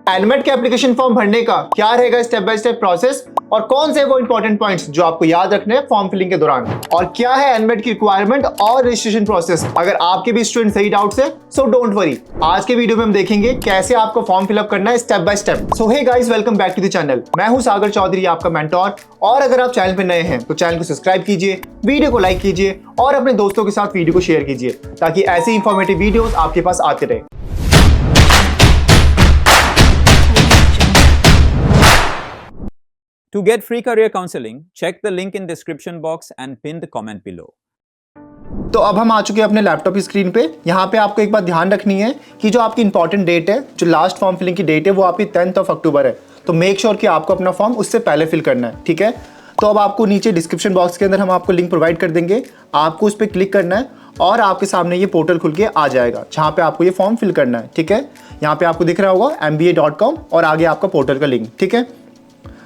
NMAT के application form भरने का क्या रहेगा स्टेप बाय स्टेप प्रोसेस और कौन से वो इंपॉर्टेंट पॉइंट्स जो आपको याद रखने हैं फॉर्म फिलिंग के दौरान, और क्या है एनमेट की रिक्वायरमेंट और रजिस्ट्रेशन प्रोसेस। अगर आपके भी स्टूडेंट सही डाउट्स है सो डोंट वरी, आज के वीडियो में हम देखेंगे कैसे आपको फॉर्म फिलअप करना है step by step. So hey guys, welcome back to the channel. मैं हूं सागर चौधरी, आपका मेंटोर, और अगर आप चैनल पे नए हैं तो चैनल को सब्सक्राइब कीजिए, वीडियो को लाइक कीजिए और अपने दोस्तों के साथ वीडियो को शेयर कीजिए ताकि ऐसी इंफॉर्मेटिव वीडियोस आपके पास आते रहे। To get free career counseling, check the link in description box and pin the comment below. तो अब हम आ चुके हैं अपने लैपटॉप की स्क्रीन पे। यहाँ पे आपको एक बात ध्यान रखनी है कि जो आपकी इंपॉर्टेंट डेट है, जो लास्ट फॉर्म फिलिंग की डेट है, वो आपकी 10 अक्टूबर है। तो मेक श्योर कि आपको अपना फॉर्म उससे पहले फिल करना है, ठीक है। तो अब आपको नीचे डिस्क्रिप्शन बॉक्स के अंदर हम आपको लिंक प्रोवाइड कर देंगे, आपको उस पर क्लिक करना है और आपके सामने ये पोर्टल खुल के आ जाएगा जहाँ पे आपको ये फॉर्म फिल करना है, ठीक है। यहाँ पे आपको दिख रहा होगा mba.com और आगे आपका पोर्टल का लिंक, ठीक है।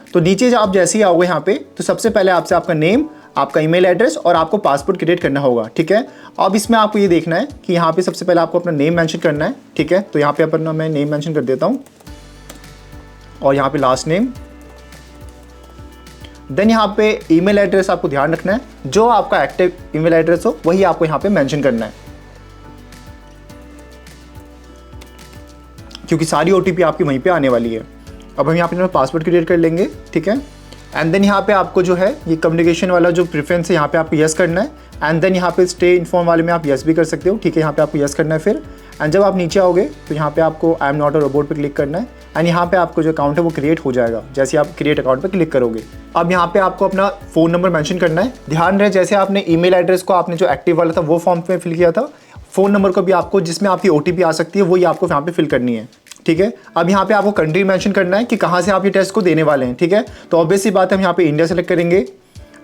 तो नीचे आप जैसे ही आओगे यहाँ पे तो सबसे पहले आपसे आपका नेम, आपका ईमेल एड्रेस और आपको पासपोर्ट क्रिएट करना होगा, ठीक है। अब इसमें आपको ये देखना है कि यहाँ पे सबसे पहले आपको अपना नेम मेंशन करना है, ठीक है। तो यहाँ पे अपना मैं नेम मेंशन कर देता हूँ और यहाँ पे लास्ट नेम। देन यहाँ पे ईमेल एड्रेस आपको ध्यान रखना है, जो आपका एक्टिव ईमेल एड्रेस हो वही आपको यहाँ पे मेंशन करना है, क्योंकि सारी ओटीपी आपकी वहीं पे आने वाली है। अब हम यहाँ पे पासवर्ड क्रिएट कर लेंगे, ठीक है। एंड देन यहाँ पे आपको जो है ये कम्युनिकेशन वाला जो प्रेफरेंस है यहाँ पे आपको यस करना है। एंड देन यहाँ पे स्टे इन्फॉर्म वाले में आप यस भी कर सकते हो, ठीक है। यहाँ पे आपको यस करना है फिर। एंड जब आप नीचे आओगे तो यहाँ पे आपको I am not a robot पे क्लिक करना है। एंड यहाँ पे आपको जो अकाउंट है वो क्रिएट हो जाएगा जैसे आप क्रिएट अकाउंट पे क्लिक करोगे। अब यहाँ पे आपको अपना फ़ोन नंबर मेंशन करना है। ध्यान रहे जैसे आपने ईमेल एड्रेस को आपने जो एक्टिव वाला था वो फॉर्म पे फिल किया था, फ़ोन नंबर को भी आपको जिसमें आपकी ओटीपी आ सकती है वही आपको यहाँ पे फिल करनी है, ठीक है। अब यहाँ पे आपको कंट्री मेंशन करना है कि कहाँ से आप ये टेस्ट को देने वाले हैं, ठीक है। तो ऑब्वियस सी बात है, हम यहाँ पे इंडिया सेलेक्ट करेंगे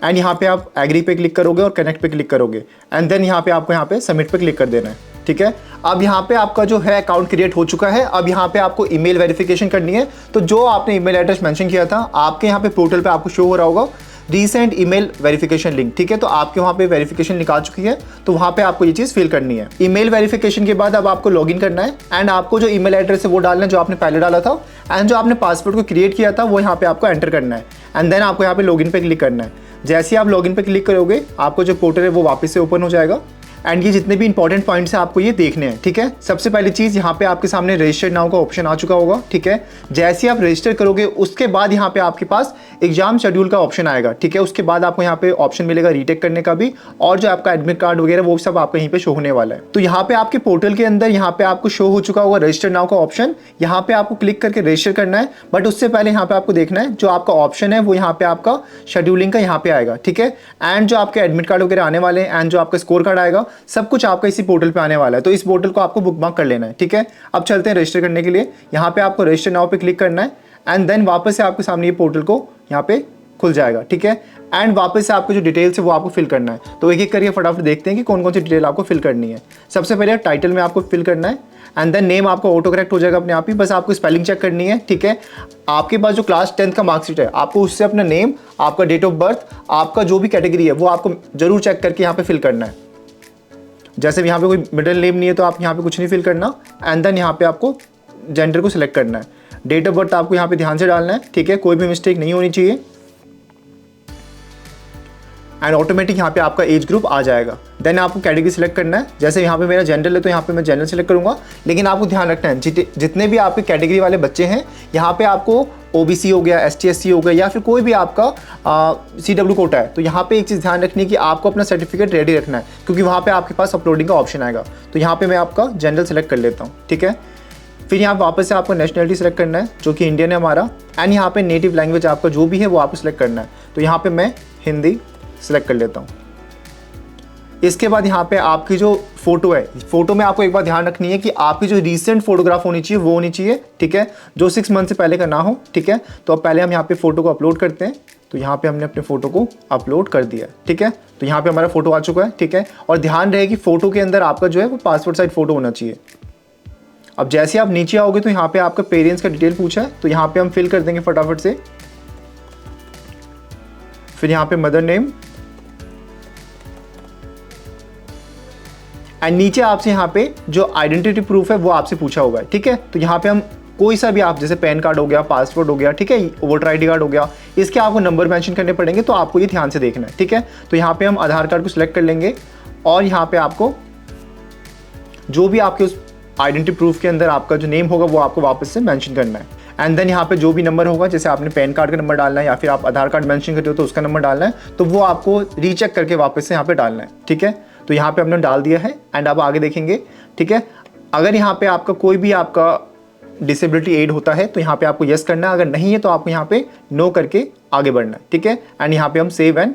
एंड यहाँ पे आप एग्री पे क्लिक करोगे और कनेक्ट पे क्लिक करोगे एंड देन यहाँ पे आपको यहाँ पे सबमिट पे क्लिक कर देना है, ठीक है। अब यहाँ पे आपका जो है अकाउंट क्रिएट हो चुका है। अब यहाँ पे आपको ईमेल वेरिफिकेशन करनी है। तो जो आपने ईमेल एड्रेस मेंशन किया था आपके यहाँ पे पोर्टल पे आपको शो हो रहा होगा रीसेंट ईमेल वेरिफिकेशन लिंक, ठीक है। तो आपके वहाँ पे वेरिफिकेशन लिंक आ चुकी है, तो वहाँ पे आपको ये चीज़ फिल करनी है। ईमेल वेरिफिकेशन के बाद अब आपको लॉगिन करना है एंड आपको जो ईमेल एड्रेस है वो डालना है जो आपने पहले डाला था एंड जो आपने पासवर्ड को क्रिएट किया था वो यहाँ पे आपको एंटर करना है एंड देन आपको यहाँ पे लॉगिन पे क्लिक करना है। जैसे ही आप लॉगिन पे क्लिक करोगे आपको जो पोर्टल है वो वापस से ओपन हो जाएगा एंड ये जितने भी इंपॉर्टेंट पॉइंट्स हैं आपको ये देखने हैं, ठीक है। सबसे पहली चीज़ यहाँ पे आपके सामने रजिस्टर्ड नाउ का ऑप्शन आ चुका होगा, ठीक है। जैसे आप रजिस्टर करोगे उसके बाद यहाँ पे आपके पास एग्जाम शेड्यूल का ऑप्शन आएगा, ठीक है। उसके बाद आपको यहाँ पे ऑप्शन मिलेगा रीटेक करने का भी, और जो आपका एडमिट कार्ड वगैरह वो सब आपको यहीं पे शो होने वाला है। तो यहाँ पे आपके पोर्टल के अंदर यहाँ पे आपको शो हो चुका होगा रजिस्टर्ड नाउ का ऑप्शन। यहाँ पे आपको क्लिक करके रजिस्टर करना है, बट उससे पहले यहाँ पे आपको देखना है जो आपका ऑप्शन है वो यहाँ पे आपका शेड्यूलिंग का यहाँ पे आएगा, ठीक है। एंड जो आपके एडमिट कार्ड वगैरह आने वाले हैं एंड जो आपका स्कोर कार्ड आएगा सब कुछ आपका इसी पोर्टल पे आने वाला है। तो इस पोर्टल को आपको बुकमार्क कर लेना है, ठीक है। अब चलते हैं रजिस्टर करने के लिए। यहाँ पे आपको रजिस्टर नाउ पे क्लिक करना है एंड देन वापस से आपके सामने ये पोर्टल को यहाँ पे खुल जाएगा, ठीक है। एंड वापस से आपको जो डिटेल्स है वो आपको फिल करना है। तो एक एक करके फटाफट देखते हैं कि कौन कौन सी डिटेल आपको फिल करनी है। सबसे पहले टाइटल में आपको फिल करना है एंड देन नेम आपको ऑटो करेक्ट हो जाएगा अपने आप ही, बस आपको स्पेलिंग चेक करनी है, ठीक है। आपके पास जो क्लास 10th का मार्कशीट है आपको उससे अपना नेम, आपका डेट ऑफ बर्थ, आपका जो भी कैटेगरी है वो आपको जरूर चेक करके यहाँ पे फिल करना है। जैसे यहाँ पे कोई मिडिल नेम नहीं है तो आप यहाँ पे कुछ नहीं फिल करना एंड देन यहाँ पे आपको जेंडर को सिलेक्ट करना है। डेट ऑफ बर्थ आपको यहाँ पे ध्यान से डालना है, ठीक है, कोई भी मिस्टेक नहीं होनी चाहिए। एंड ऑटोमेटिक यहाँ पे आपका एज ग्रुप आ जाएगा। देन आपको कैटेगरी सिलेक्ट करना है। जैसे यहाँ पे मेरा जनरल है तो यहाँ पे मैं जनरल सिलेक्ट करूँगा, लेकिन आपको ध्यान रखना है जितने भी आपके कैटेगरी वाले बच्चे हैं यहाँ पे आपको ओबीसी हो गया, एसटी एससी हो गया या फिर कोई भी आपका सीडब्ल्यू कोटा है, तो यहाँ पे एक चीज़ ध्यान रखनी है कि आपको अपना सर्टिफिकेट रेडी रखना है, क्योंकि वहाँ पे आपके पास अपलोडिंग का ऑप्शन आएगा। तो यहाँ पे मैं आपका जनरल सेलेक्ट कर लेता हूँ, ठीक है। फिर यहाँ वापस से आपको नेशनलिटी सेलेक्ट करना है जो कि इंडियन है हमारा एंड यहाँ पे नेटिव लैंग्वेज आपका जो भी है वो आपको सिलेक्ट करना है। तो यहाँ पे मैं हिंदी सेलेक्ट कर लेता हूँ। इसके बाद यहाँ पे आपकी जो फोटो है, फोटो में आपको एक बात ध्यान रखनी है कि आपकी जो रीसेंट फोटोग्राफ होनी चाहिए वो होनी चाहिए, ठीक है, जो 6 मंथ से पहले का ना हो, ठीक है। तो अब पहले हम यहाँ पे फोटो को अपलोड करते हैं। तो यहाँ पे हमने अपने फोटो को अपलोड कर दिया, ठीक है। तो यहाँ पे हमारा फोटो आ चुका है, ठीक है। और ध्यान रहे कि फोटो के अंदर आपका जो है वो पासपोर्ट साइज फोटो होना चाहिए। अब जैसे आप नीचे आओगे तो यहाँ पे आपका पेरेंट्स का डिटेल पूछा है, तो यहाँ पे हम फिल कर देंगे फटाफट से। फिर यहाँ पे मदर नेम एंड नीचे आपसे यहाँ पे जो आइडेंटिटी प्रूफ है वो आपसे पूछा हुआ है, ठीक है। तो यहाँ पे हम कोई सा भी आप, जैसे पैन कार्ड हो गया, पासपोर्ट हो गया, ठीक है, वोटर ID कार्ड हो गया, इसके आपको नंबर मेंशन करने पड़ेंगे, तो आपको ये ध्यान से देखना है, ठीक है। तो यहाँ पे हम आधार कार्ड को सिलेक्ट कर लेंगे और यहाँ पे आपको जो भी आपके उस आइडेंटिटी प्रूफ के अंदर आपका जो नेम होगा वो आपको वापस से मेंशन करना है। एंड देन यहाँ पे जो भी नंबर होगा, जैसे आपने पैन कार्ड का नंबर डालना है या फिर आप आधार कार्ड मेंशन करते हो तो उसका नंबर डालना है, तो वो आपको रीचेक करके वापस से यहाँ पे डालना है, ठीक है। तो यहाँ पे हमने डाल दिया है एंड अब आगे देखेंगे, ठीक है। अगर यहाँ पे आपका कोई भी आपका डिसेबिलिटी एड होता है तो यहाँ पे आपको यस करना है, अगर नहीं है तो आपको यहाँ पे नो करके आगे बढ़ना है, ठीक है। एंड यहाँ पे हम सेव एंड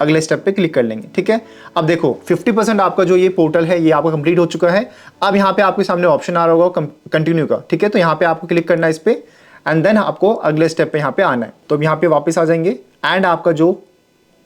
अगले स्टेप पे क्लिक कर लेंगे, ठीक है। अब देखो 50% आपका जो ये पोर्टल है ये आपका कंप्लीट हो चुका है। अब यहाँ पे आपके सामने ऑप्शन आ रहा होगा कंटिन्यू का, ठीक है। तो यहाँ पे आपको क्लिक करना है इस पे एंड देन आपको अगले स्टेप पे यहाँ पे आना है। तो अब यहाँ पे वापस आ जाएंगे एंड आपका जो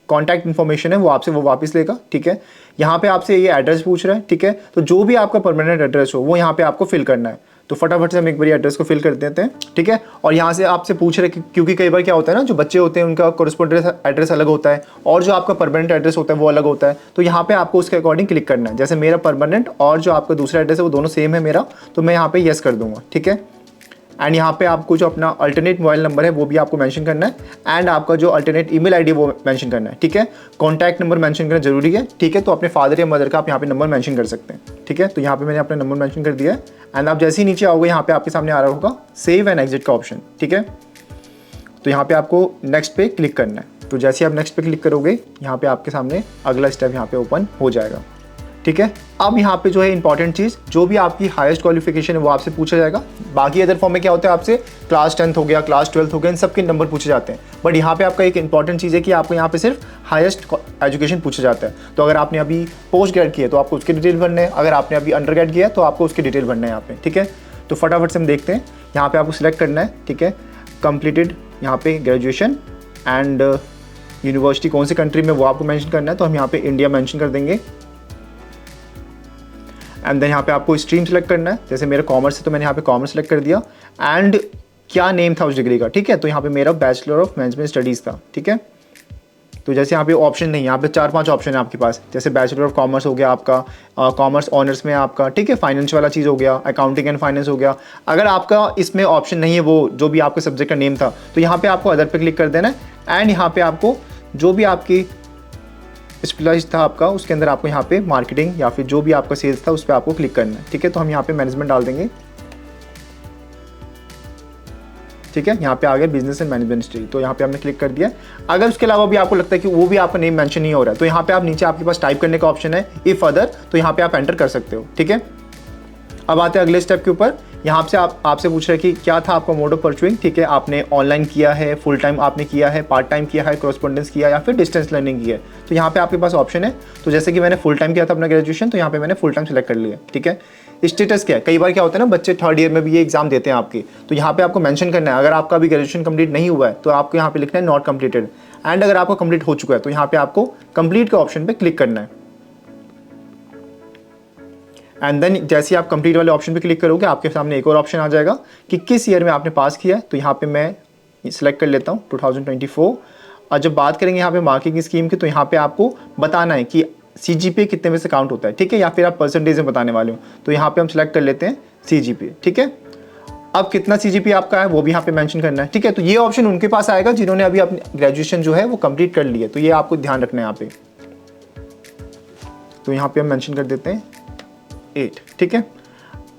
कॉन्टैक्ट इन्फॉर्मेशन है वो आपसे वो वापस लेगा, ठीक है। यहाँ पे आपसे ये एड्रेस पूछ रहा है, ठीक है। तो जो भी आपका परमानेंट एड्रेस हो वो यहाँ पे आपको फिल करना है। तो फटाफट से हम एक बार एड्रेस को फिल कर देते हैं, ठीक है। और यहाँ से आपसे पूछ रहे हैं क्योंकि कई बार क्या होता है ना, जो बच्चे होते हैं उनका कोरेस्पोंडेंस एड्रेस अलग होता है और जो आपका परमानेंट एड्रेस होता है वो अलग होता है। तो यहाँ पे आपको उसके अकॉर्डिंग क्लिक करना है। जैसे मेरा परमानेंट और जो आपका दूसरा एड्रेस है वो दोनों सेम है मेरा, तो मैं यहाँ पे यस कर दूंगा, ठीक है। एंड यहाँ पे आपको जो अपना अल्टरनेट मोबाइल नंबर है वो भी आपको मेंशन करना है एंड आपका जो अल्टरनेट ईमेल आईडी वो मेंशन करना है, ठीक है। कॉन्टैक्ट नंबर मेंशन करना जरूरी है, ठीक है। तो अपने फादर या मदर का आप यहाँ पे नंबर मेंशन कर सकते हैं, ठीक है। तो यहाँ पे मैंने अपना नंबर मेंशन कर दिया है एंड आप जैसे ही नीचे आओगे यहाँ पे आपके सामने आ रहा होगा सेव एंड एग्जिट का ऑप्शन, ठीक है। तो यहाँ पे आपको नेक्स्ट पे क्लिक करना है। तो जैसे ही आप नेक्स्ट पे क्लिक करोगे यहाँ पे आपके सामने अगला स्टेप यहाँ पे ओपन हो जाएगा, ठीक है। अब यहाँ पे जो है इंपॉर्टेंट चीज़, जो भी आपकी हाईएस्ट क्वालिफिकेशन है वो आपसे पूछा जाएगा। बाकी अदर फॉर्म में क्या होता है, आपसे क्लास 10th हो गया, क्लास 12th हो गया, इन सब के नंबर पूछे जाते हैं। बट यहाँ पे आपका एक इंपॉर्टेंट चीज़ है कि आपको यहाँ पे सिर्फ हाईएस्ट एजुकेशन पूछा जाता है। तो अगर आपने अभी पोस्ट ग्रेड किया है तो आपको उसकी डिटेल भरना है, अगर आपने अभी अंडर ग्रेड किया है तो आपको उसकी डिटेल भरना है यहाँ पे, ठीक है। तो फटाफट से हम देखते हैं, यहाँ पे आपको सिलेक्ट करना है, ठीक है, कंप्लीटेड यहाँ पे ग्रेजुएशन एंड यूनिवर्सिटी कौन सी कंट्री में वो आपको मेंशन करना है। तो हम यहाँ पे इंडिया मेंशन कर देंगे एंड देन यहाँ पे आपको स्ट्रीम सेलेक्ट करना है। जैसे मेरा कॉमर्स है तो मैंने यहाँ पे कॉमर्स सेलेक्ट कर दिया एंड क्या नेम था उस डिग्री का, ठीक है। तो यहाँ पे मेरा बैचलर ऑफ मैनेजमेंट स्टडीज़ था, ठीक है। तो जैसे यहाँ पे ऑप्शन नहीं है, यहाँ पे 4-5 ऑप्शन है आपके पास, जैसे बैचलर ऑफ कॉमर्स हो गया आपका, कॉमर्स ऑनर्स में आपका, ठीक है, फाइनेंस वाला चीज़ हो गया, अकाउंटिंग एंड फाइनेंस हो गया। अगर आपका इसमें ऑप्शन नहीं है वो जो भी आपके सब्जेक्ट का नेम था तो यहाँ पे आपको अदर पे क्लिक कर देना है एंड यहाँ पे आपको जो भी आपकी स्पेशलाइज था आपका उसके अंदर आपको यहाँ पे मार्केटिंग या फिर जो भी आपका सेल्स था उस पर आपको क्लिक करना है, ठीक है। तो हम यहाँ पे मैनेजमेंट डाल देंगे, ठीक है। यहाँ पे आ गया बिजनेस एंड मैनेजमेंट स्टडी, तो यहाँ पे हमने क्लिक कर दिया। अगर उसके अलावा भी आपको लगता है कि वो भी आपका नेम मेंशन नहीं हो रहा है तो यहाँ पे आप नीचे आपके पास टाइप करने का ऑप्शन है इफ अदर, तो यहाँ पे आप एंटर कर सकते हो, ठीक है। अब आते हैं अगले स्टेप के ऊपर। यहाँ से आपसे पूछ रहे हैं कि क्या था आपका मोड ऑफ परचुइंग, ठीक है। आपने ऑनलाइन किया है, फुल टाइम आपने किया है, पार्ट टाइम किया है, कॉरेस्पॉन्डेंस किया या फिर डिस्टेंस लर्निंग किया है। तो यहाँ पे आपके पास ऑप्शन है। तो जैसे कि मैंने फुल टाइम किया था अपना ग्रेजुएशन, तो यहाँ पे मैंने फुल टाइम सेलेक्ट कर लिया, ठीक है। स्टेटस क्या है, कई बार क्या होता है ना, बच्चे 3rd ईयर में भी ये एग्जाम देते हैं आपके, तो यहाँ पे आपको मेंशन करना है अगर आपका अभी ग्रेजुएशन कंप्लीट नहीं हुआ है तो आपको यहाँ पे लिखना है नॉट कंप्लीटेड एंड अगर आपका कंप्लीट हो चुका है तो यहाँ पे आपको कंप्लीट के ऑप्शन पे क्लिक करना है एंड देन जैसे आप कंप्लीट वाले ऑप्शन पे क्लिक करोगे आपके सामने एक और ऑप्शन आ जाएगा कि किस ईयर में आपने पास किया है। तो यहाँ पे मैं सिलेक्ट कर लेता हूँ 2024। और जब बात करेंगे यहाँ पे मार्किंग स्कीम की तो यहाँ पे आपको बताना है कि CGPA कितने में से काउंट होता है, ठीक है, या फिर आप परसेंटेज में बताने वाले हो। तो यहाँ पे हम सिलेक्ट कर लेते हैं CGPA, ठीक है। अब कितना CGPA आपका है वो भी यहाँ पे मेंशन करना है, ठीक है। तो ये ऑप्शन उनके पास आएगा जिन्होंने अभी अपनी ग्रेजुएशन जो है वो कंप्लीट कर ली है, तो ये आपको ध्यान रखना है यहाँ पे। तो यहाँ पे हम मेंशन कर देते हैं 8, ठीक है।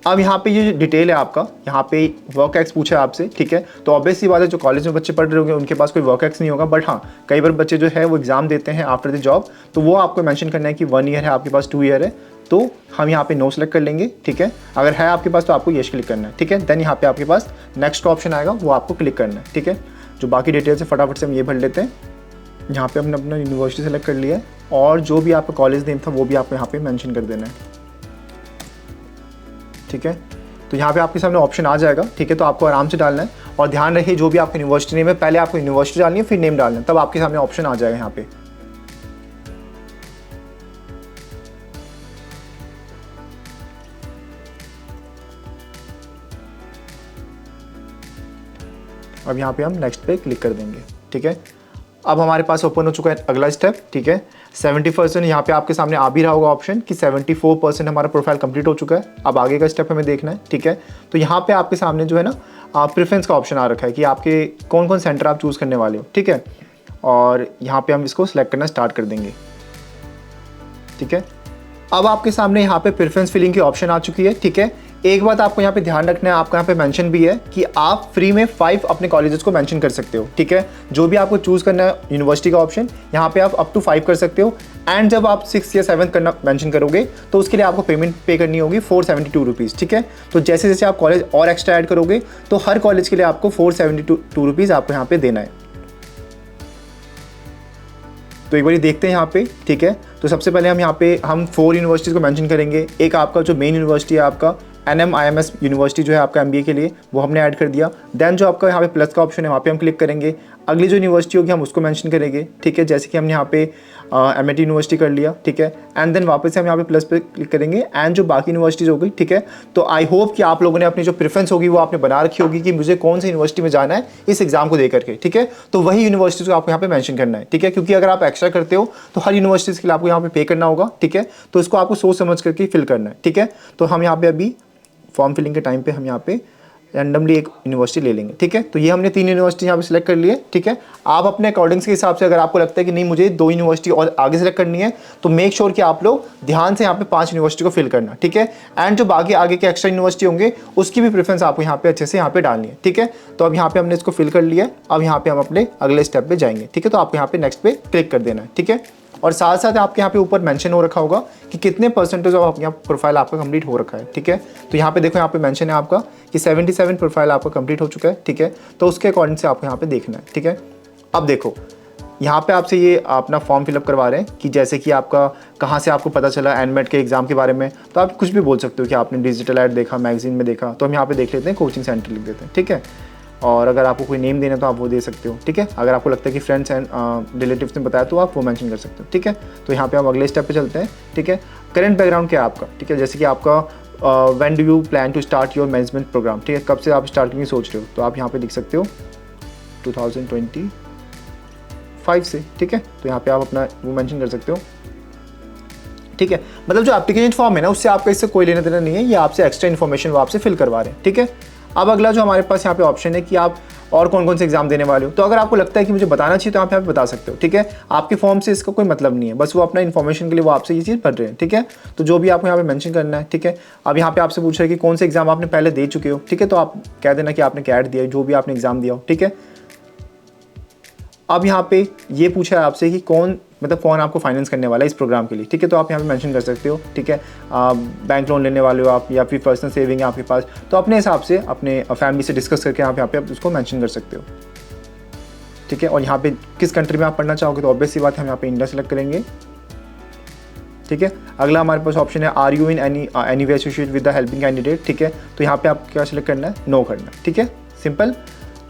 अब यहाँ पे ये डिटेल है आपका, यहाँ पे वर्क एक्स पूछा है आपसे, ठीक है। तो ऑब्वियस सी बात है जो कॉलेज में बच्चे पढ़ रहे होंगे उनके पास कोई वर्क एक्स नहीं होगा, बट हाँ कई बार बच्चे जो है वो एग्जाम देते हैं आफ्टर द जॉब, तो वो आपको मेंशन करना है कि 1 ईयर है आपके पास, 2 ईयर है, तो हम यहाँ पे नो सेलेक्ट कर लेंगे, ठीक है। अगर है आपके पास तो आपको यस क्लिक करना है, ठीक है। देन यहाँ पे आपके पास नेक्स्ट का ऑप्शन आएगा, वो आपको क्लिक करना है, ठीक है। जो बाकी डिटेल्स है फटाफट से हम ये भर लेते हैं। यहाँ पे हमने अपना यूनिवर्सिटी सेलेक्ट कर लिया है और जो भी आपका कॉलेज नेम था वो भी आपको यहाँ पे मेंशन कर देना है, ठीक है। तो यहाँ पे आपके सामने ऑप्शन आ जाएगा, ठीक है। तो आपको आराम से डालना है और ध्यान रखिए जो भी आपका यूनिवर्सिटी नेम है पहले आपको यूनिवर्सिटी डालनी है फिर नेम डालना है, तब आपके सामने ऑप्शन आ जाएगा यहाँ पे। अब यहाँ पे हम नेक्स्ट पे क्लिक कर देंगे, ठीक है। अब हमारे पास ओपन हो चुका है अगला स्टेप, ठीक है। 70% यहाँ पे आपके सामने आ भी रहा होगा ऑप्शन कि 74% हमारा प्रोफाइल कंप्लीट हो चुका है। अब आगे का स्टेप हमें देखना है, ठीक है। तो यहाँ पे आपके सामने जो है ना प्रेफरेंस का ऑप्शन आ रखा है कि आपके कौन कौन सेंटर आप चूज़ करने वाले हो, ठीक है। और यहाँ पे हम इसको सिलेक्ट करना स्टार्ट कर देंगे, ठीक है। अब आपके सामने यहाँ पे प्रेफरेंस फिलिंग की ऑप्शन आ चुकी है, ठीक है। एक बात आपको यहाँ पे ध्यान रखना है, आपको यहाँ पे मेंशन भी है कि आप फ्री में 5 अपने कॉलेजेस को मेंशन कर सकते हो, ठीक है। जो भी आपको चूज़ करना है यूनिवर्सिटी का ऑप्शन, यहाँ पे आप अप टू 5 कर सकते हो। एंड जब आप 6 या 7 करना मेंशन करोगे तो उसके लिए आपको पेमेंट पे करनी होगी 472 रुपीज़, ठीक है। तो जैसे जैसे आप कॉलेज और एक्स्ट्रा ऐड करोगे तो हर कॉलेज के लिए आपको 472 रुपीज़ आपको यहाँ पे देना है। तो एक बार देखते हैं यहाँ पे, ठीक है। तो सबसे पहले हम यहाँ पे 4 यूनिवर्सिटीज़ को मेंशन करेंगे। एक आपका जो मेन यूनिवर्सिटी है आपका NMIMS यूनिवर्सिटी जो है आपका MBA के लिए, वो हमने ऐड कर दिया। देन जो आपका यहाँ पे प्लस का ऑप्शन है वहाँ पे हम क्लिक करेंगे। अगली जो यूनिवर्सिटी होगी हम उसको मेंशन करेंगे, ठीक है। जैसे कि हमने यहाँ पे MIT यूनिवर्सिटी कर लिया, ठीक है। एंड देन वापस से हम यहाँ पे प्लस पे क्लिक करेंगे एंड जो बाकी यूनिवर्सिटीज़ होगी, ठीक है। तो आई होप कि आप लोगों ने अपनी जो प्रेफरेंस होगी वो आपने बना रखी होगी कि मुझे कौन सी यूनिवर्सिटी में जाना है इस एग्जाम को दे करके, ठीक है। तो वही यूनिवर्सिटीज़ को आपको यहाँ पे मेंशन करना है, ठीक है। क्योंकि अगर आप एक्स्ट्रा करते हो तो हर यूनिवर्सिटीज़ के लिए आपको यहाँ पे पे करना होगा, ठीक है। तो इसको आपको सोच समझ करके फिल करना है, ठीक है। तो हम यहाँ पे अभी फॉर्म फिलिंग के टाइम पे हम यहाँ पे रैंडमली एक यूनिवर्सिटी ले लेंगे, ठीक है। तो ये हमने 3 यूनिवर्सिटी यहाँ पे सिलेक्ट कर लिए, ठीक है। आप अपने अकॉर्डिंग्स के हिसाब से अगर आपको लगता है कि नहीं मुझे 2 यूनिवर्सिटी और आगे सेलेक्ट करनी है तो मेक श्योर कि आप लोग ध्यान से यहाँ पे 5 यूनिवर्सिटी को फिल करना, ठीक है। एंड जो बाकी आगे के एक्स्ट्रा यूनिवर्सिटी होंगे उसकी भी प्रेफरेंस आपको यहाँ पे अच्छे से यहाँ पे डालनी है, ठीक है। तो अब यहाँ पे हमने इसको फिल कर लिया। अब यहाँ पे हम अपने अगले स्टेप पे जाएंगे, ठीक है। तो आपको यहाँ पे नेक्स्ट पे क्लिक कर देना है, ठीक है। और साथ साथ आपके यहाँ पे ऊपर मेंशन हो रखा होगा कि कितने परसेंटेज ऑफ यहाँ प्रोफाइल आपका कंप्लीट हो रखा है, ठीक है। तो यहाँ पे देखो, यहाँ पे मेंशन है आपका कि 77 प्रोफाइल आपका कंप्लीट हो चुका है, ठीक है। तो उसके अकॉर्डिंग से आपको यहाँ पे देखना है, ठीक है। अब देखो यहाँ पे आपसे ये अपना फॉर्म फिलअप करवा रहे हैं कि जैसे कि आपका कहाँ से आपको पता चला एनमेट के एग्जाम के बारे में। तो आप कुछ भी बोल सकते हो कि आपने डिजिटल ऐड देखा, मैगजीन में देखा। तो हम यहाँ पे देख लेते हैं कोचिंग सेंटर लिख देते हैं, ठीक है। और अगर आपको कोई नेम देना तो आप वो दे सकते हो, ठीक है। अगर आपको लगता है कि फ्रेंड्स एंड रिलेटिव्स ने बताया तो आप वो मेंशन कर सकते हो, ठीक है। तो यहाँ पे हम अगले स्टेप पे चलते हैं, ठीक है। करंट बैकग्राउंड क्या है आपका, ठीक है। जैसे कि आपका when do you plan to start your management program, ठीक है। कब से आप स्टार्ट करने की सोच रहे हो, तो आप यहाँ पे लिख सकते हो 2025 से, ठीक है। तो यहाँ पे आप अपना वो मेंशन कर सकते हो, ठीक है। मतलब जो एप्लीकेशन फॉर्म है ना उससे आपका इससे कोई लेना देना नहीं है, ये आपसे एक्स्ट्रा इन्फॉर्मेशन वो आपसे फिल करवा रहे हैं, ठीक है। अब अगला जो हमारे पास यहाँ पे ऑप्शन है कि आप और कौन कौन से एग्जाम देने वाले हो। तो अगर आपको लगता है कि मुझे बताना चाहिए तो आप यहाँ पे बता सकते हो, ठीक है। आपके फॉर्म से इसका कोई मतलब नहीं है, बस वो अपना इन्फॉर्मेशन के लिए वो आपसे ये चीज़ भर रहे हैं, ठीक है। तो जो भी आपको यहाँ पे मेंशन करना है, ठीक है। अब यहाँ पे आपसे पूछ रहे हैं कि कौन से एग्जाम आपने पहले दे चुके हो, ठीक है। तो आप कह देना कि आपने कैट दिया है, जो भी आपने एग्जाम दिया हो, ठीक है। अब यहाँ पे ये पूछा है आपसे कि कौन कौन आपको फाइनेंस करने वाला है इस प्रोग्राम के लिए, ठीक है। तो आप यहाँ पे मेंशन कर सकते हो, ठीक है। बैंक लोन लेने वाले हो आप या फिर पर्सनल सेविंग है आपके पास, तो अपने हिसाब से अपने फैमिली से डिस्कस करके आप यहाँ पे उसको मेंशन कर सकते हो, ठीक है। और यहाँ पे किस कंट्री में आप पढ़ना चाहोगे तो ऑब्वियस सी बात है हम यहाँ पे इंडिया सेलेक्ट करेंगे, ठीक है। अगला हमारे पास ऑप्शन है are you in any way associate with the helping candidate, ठीक है। तो यहाँ पे आप क्या सेलेक्ट करना है, नो करना है, ठीक है, सिंपल।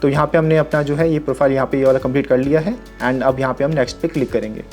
तो यहाँ पे हमने अपना जो है ये प्रोफाइल यहाँ पे ये वाला कंप्लीट कर लिया है एंड अब यहाँ पे हम नेक्स्ट पे क्लिक करेंगे।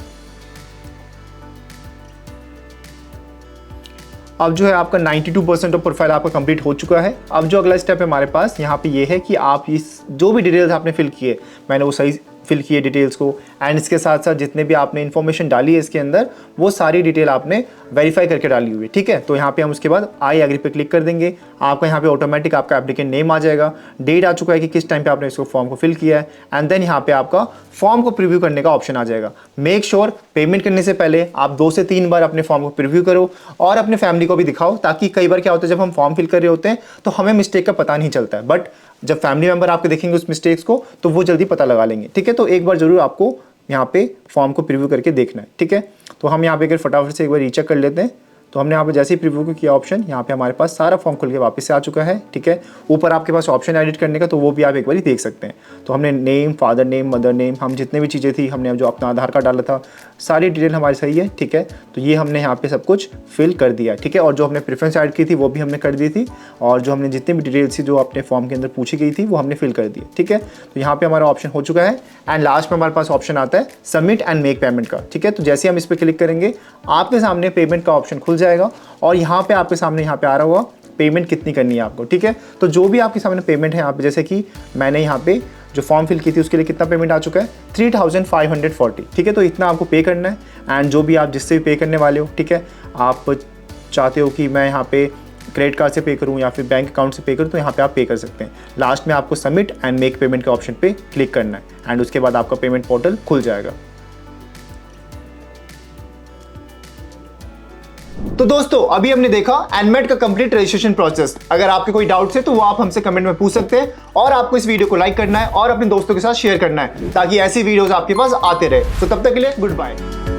अब जो है आपका 92% ऑफ प्रोफाइल आपका कंप्लीट हो चुका है। अब जो अगला स्टेप है हमारे पास यहाँ पे ये है कि आप इस जो भी डिटेल्स आपने फिल किए, मैंने वो सही फिल किए डिटेल्स को एंड इसके साथ साथ जितने भी आपने इन्फॉर्मेशन डाली है इसके अंदर वो सारी डिटेल आपने वेरीफाई करके डाली हुई है, ठीक है। तो यहाँ पे हम उसके बाद आई एग्री पे क्लिक कर देंगे। आपका यहाँ पे ऑटोमेटिक आपका एप्लीकेंट नेम आ जाएगा, डेट आ चुका है कि किस टाइम पे आपने इसको फॉर्म को फिल किया है एंड देन यहाँ पे आपका फॉर्म को प्रीव्यू करने का ऑप्शन आ जाएगा। मेक श्योर पेमेंट करने से पहले आप 2 से 3 बार अपने फॉर्म को प्रीव्यू करो और अपने फैमिली को भी दिखाओ, ताकि कई बार क्या होता है जब हम फॉर्म फिल कर रहे होते हैं तो हमें मिस्टेक का पता नहीं चलता है, बट जब फैमिली मेंबर आपके देखेंगे उस मिस्टेक्स को तो वो जल्दी पता लगा लेंगे, ठीक है। तो एक बार जरूर आपको यहाँ पे फॉर्म को प्रीव्यू करके देखना है, ठीक है। तो हम यहाँ पे अगर फटाफट से एक बार रीचेक कर लेते हैं तो हमने यहाँ पे जैसे ही प्रीव्यू को किया ऑप्शन, यहाँ पे हमारे पास सारा फॉर्म खुल के वापस से आ चुका है, ठीक है। ऊपर आपके पास ऑप्शन एडिट करने का, तो वो भी आप एक बार देख सकते हैं। तो हमने name, father name, mother name, हम जितने भी चीज़ें थी हमने जो अपना आधार कार्ड डाला था सारी डिटेल हमारी सही है, ठीक है। तो ये हमने यहाँ पे सब कुछ फिल कर दिया, ठीक है। और जो हमने प्रेफरेंस ऐड की थी वो भी हमने कर दी थी और जो हमने जितनी भी डिटेल्स थी जो अपने फॉर्म के अंदर पूछी गई थी वो हमने फिल कर दी, ठीक है। तो यहाँ पे हमारा ऑप्शन हो चुका है एंड लास्ट में हमारे पास ऑप्शन आता है सबमिट एंड मेक पेमेंट का, ठीक है। तो जैसे हम इस पर क्लिक करेंगे आपके सामने पेमेंट का ऑप्शन खुल जाएगा और यहाँ पे आपके सामने यहाँ पे आ रहा होगा पेमेंट कितनी करनी है आपको, ठीक है। तो जो भी आपके सामने पेमेंट है यहाँ पे, जैसे कि मैंने यहाँ पे जो फॉर्म फिल की थी उसके लिए कितना पेमेंट आ चुका है 3540, ठीक है। तो इतना आपको पे करना है एंड जो भी आप जिससे भी पे करने वाले हो, ठीक है, आप चाहते हो कि मैं यहाँ पे क्रेडिट कार्ड से पे करूँ या फिर बैंक अकाउंट से पे करूँ, तो यहाँ पे आप पे कर सकते हैं। लास्ट में आपको सबमिट एंड मेक पेमेंट के ऑप्शन पे क्लिक करना है एंड उसके बाद आपका पेमेंट पोर्टल खुल जाएगा। तो दोस्तों अभी हमने देखा एनमेट का कंप्लीट रजिस्ट्रेशन प्रोसेस। अगर आपके कोई डाउट्स है तो वो आप हमसे कमेंट में पूछ सकते हैं और आपको इस वीडियो को लाइक करना है और अपने दोस्तों के साथ शेयर करना है ताकि ऐसी वीडियोस आपके पास आते रहे। तो तब तक के लिए गुड बाय।